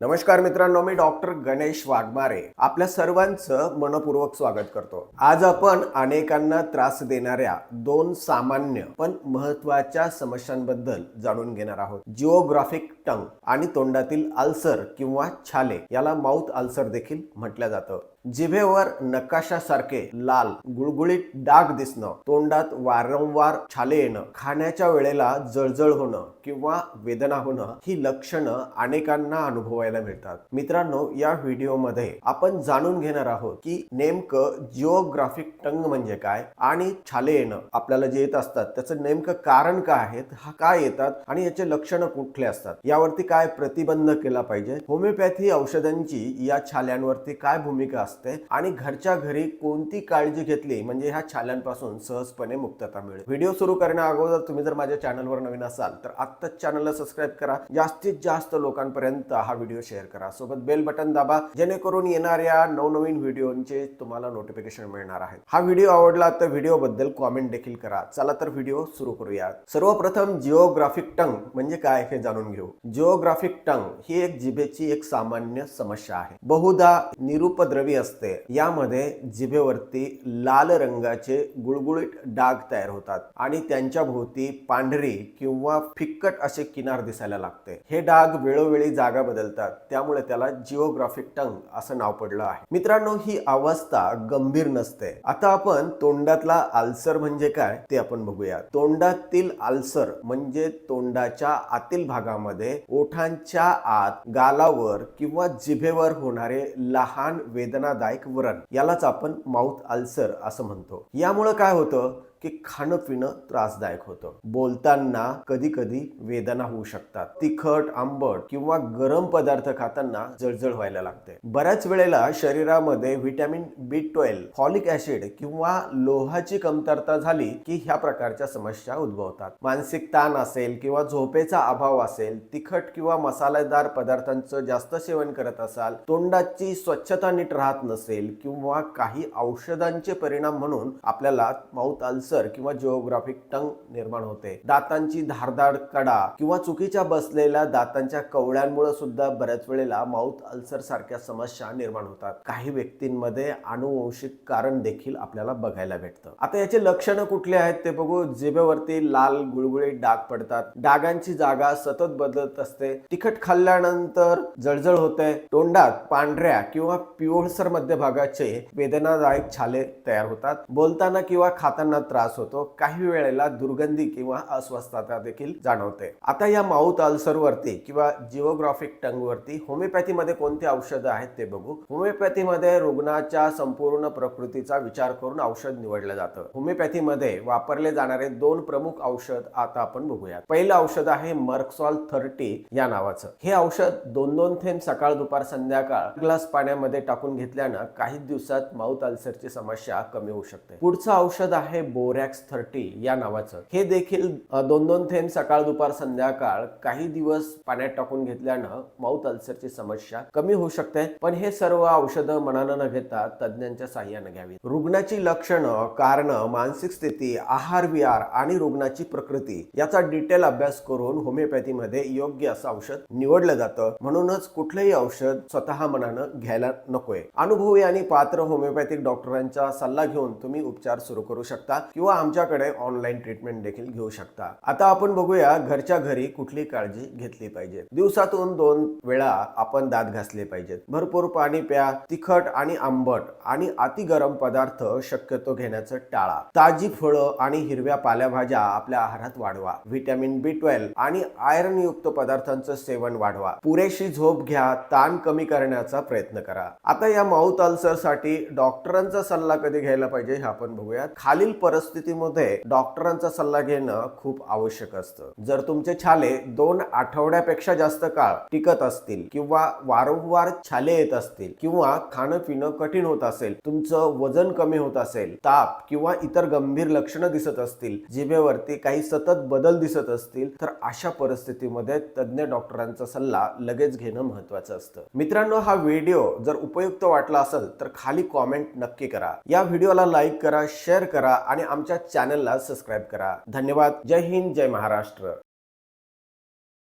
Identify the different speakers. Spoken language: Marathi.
Speaker 1: नमस्कार मित्रांनो, मी डॉक्टर गणेश वाघमारे आपल्या सर्वांचं मनपूर्वक स्वागत करतो। आज आपण अनेकांना त्रास देणाऱ्या दोन सामान्य पण महत्त्वाच्या समस्यांबद्दल जाणून घेणार आहोत। जिओग्राफिक टंग आणि तोंडातील अल्सर किंवा छाले याला माउथ अल्सर देखील म्हटलं जातं। जिभेवर नकाशासारखे लाल गुळगुळीत डाग दिसणं, तोंडात वारंवार छाले येणं, खाण्याच्या वेळेला जळजळ होणं किंवा वेदना होणं ही लक्षणं अनेकांना अनुभवायला मिळतात। मित्रांनो, या व्हिडिओमध्ये आपण जाणून घेणार आहोत की नेमकं जिओग्राफिक टंग म्हणजे काय आणि छाले येणं आपल्याला जे येत असतात त्याचं नेमकं कारण काय आहे, हा काय येतात आणि याचे लक्षणं कुठले असतात, यावरती काय प्रतिबंध केला पाहिजे, होमिओपॅथी औषधांची या छाल्यांवरती काय भूमिका आणि घरच्या घरी कोणती काळजी घेतली म्हणजे ह्या छाल्यांपासून सहजपणे मुक्तता मिळेल। व्हिडिओ सुरू करण्या अगोदर तुम्ही जर माझ्या चॅनलवर नवीन असाल तर आत्ताच चॅनलला सबस्क्राइब करा, जास्तीत जास्त लोकांपर्यंत हा व्हिडिओ शेअर करा, सोबत बेल बटन दाबा जेणेकरून येणाऱ्या नवनवीन व्हिडिओंचे तुम्हाला नोटिफिकेशन मिळणार आहे। हा व्हिडिओ आवडला तर व्हिडिओ बद्दल कमेंट देखील करा। चला तर व्हिडिओ सुरू करूया। सर्वप्रथम जिओग्राफिक टंग म्हणजे काय हे जाणून घेऊ। जिओग्राफिक टंग ही एक जिभेची एक सामान्य समस्या आहे। बहुधा निरुपद्रवी असते। यामध्ये जिभेवरती लाल रंगाचे गुळगुळीत डाग तयार होतात आणि त्यांच्या भोवती पांढरी किंवा फिक्कट असे किनार दिसायला लागते। हे डाग वेळोवेळी जागा बदलतात, त्यामुळे त्याला जिओग्राफिक टंग असं नाव पडलं आहे। मित्रांनो, ही अवस्था गंभीर नसते। आता आपण तोंडातला अल्सर म्हणजे काय ते आपण बघूया। तोंडातील अल्सर म्हणजे तोंडाच्या आतील भागामध्ये ओठांच्या आत गालावर किंवा जिभेवर होणारे लहान वेदनादायक व्रण, यालाच आपण माउथ अल्सर असं म्हणतो। यामुळे काय होतं की खाणं पिणं त्रासदायक होतं, बोलताना कधी कधी वेदना होऊ शकतात, तिखट आंबट किंवा गरम पदार्थ खाताना जळजळ व्हायला लागते। बऱ्याच वेळेला शरीरामध्ये व्हिटॅमिन B12, फॉलिक ऍसिड किंवा लोहाची कमतरता झाली की ह्या प्रकारच्या समस्या उद्भवतात। मानसिक ताण असेल किंवा झोपेचा अभाव असेल, तिखट किंवा मसालेदार पदार्थांचं जास्त सेवन करत असाल, तोंडाची स्वच्छता नीट राहत नसेल किंवा काही औषधांचे परिणाम म्हणून आपल्याला माउथ अल्सर किंवा जिओग्राफिक टंग निर्माण होते। दातांची धारदार कडा किंवा चुकीच्या बसलेल्या दातांच्या कवळ्यांमुळे सुद्धा बऱ्याच वेळेला माउथ अल्सर सारख्या समस्या निर्माण होतात। काही व्यक्तींमध्ये अनुवंशिक कारण देखील आपल्याला बघायला भेटतं। आता याचे लक्षणं कुठले आहेत ते बघू। जिभेवरती लाल गुळगुळीत डाग पडतात, डागांची जागा सतत बदलत असते, तिखट खाल्ल्यानंतर जळजळ होते, तोंडात पांढऱ्या किंवा पिवळसर मध्यभागाचे वेदनादायक छाले तयार होतात, बोलताना किंवा खाताना त्रास होतो, काही वेळेला दुर्गंधी किंवा अस्वस्थता देखील जाणवते। आता या माउथ अल्सर वरती किंवा जिओग्राफिक टंग वरती होमिओपॅथी मध्ये कोणती औषधं आहेत ते बघू। होमिओपॅथी मध्ये रुग्णाच्या संपूर्ण प्रकृतीचा विचार करून औषध निवडलं जातं। होमिओपॅथी मध्ये वापरले जाणारे दोन प्रमुख औषध आता आपण बघूया। पहिलं औषध आहे मर्कसॉल 30 या नावाचं। हे औषध 2-2 थेंब सकाळ दुपार संध्याकाळ ग्लास पाण्यामध्ये टाकून घेतल्यानं काही दिवसात माउथ अल्सरची समस्या कमी होऊ शकते। पुढचं औषध आहे बोरॅक्स 30 या नावाचं। हे देखील 2-2 थेंब सकाळ दुपार संध्याकाळ काही दिवस पाण्यात टाकून घेतल्यानं माउथ अल्सरची समस्या कमी होऊ शकते, पण हे सर्व औषधं मनानं न घेता तज्ञांच्या साहाय्याने घ्यावी। रुग्णाची लक्षणं, कारणं, मानसिक स्थिती, आहार विहार आणि रुग्णाची प्रकृती याचा डिटेल अभ्यास करून होमिओपॅथी मध्ये योग्य असं औषध निवडलं जातं। म्हणूनच कुठलंही औषध स्वतः मनानं घ्यायला नकोय। अनुभवी आणि पात्र होमिओपॅथिक डॉक्टरांचा सल्ला घेऊन तुम्ही उपचार सुरू करू शकता किंवा आमच्याकडे ऑनलाईन ट्रीटमेंट देखील घेऊ शकता। आता आपण बघूया घरच्या घरी कुठली काळजी घेतली पाहिजे। दिवसातून 2 वेळा आपण दात घासले पाहिजेत, भरपूर पाणी प्या, तिखट आणि आंबट आणि अति गरम पदार्थ शक्यतो घेण्याचं टाळा, ताजी फळं आणि हिरव्या पालेभाज्या आपल्या आहारात वाढवा, व्हिटॅमिन B12 आणि आयर्न युक्त पदार्थांचं सेवन वाढवा, पुरेशी झोप घ्या, ताण कमी करण्याचा प्रयत्न करा। आता या माउथ अल्सर साठी डॉक्टरांचा सल्ला कधी घ्यायला पाहिजे हे आपण बघूया। खालील परिस्थितीमध्ये डॉक्टरांचा सल्ला घेणं खूप आवश्यक असतं। जर तुमचे छाले 2 आठवड्यापेक्षा जास्त काळ टिकत असतील किंवा वारंवार छाले येत असतील किंवा खाणं पिणं कठीण होत असेल, तुमचं वजन कमी होत असेल, ताप किंवा इतर गंभीर लक्षणं दिसत असतील, जिभेवरती काही सतत बदल दिसत असतील, तर अशा परिस्थितीमध्ये तज्ञ डॉक्टरांचा सल्ला लगेच घेणं महत्त्वाचं असतं। मित्रांनो, हा व्हिडिओ जर उपयुक्त वाटला असेल तर खाली कमेंट नक्की करा, या व्हिडिओला लाईक करा, शेअर करा आणि आमच्या चॅनलला सबस्क्राइब करा। धन्यवाद। जय हिंद, जय महाराष्ट्र।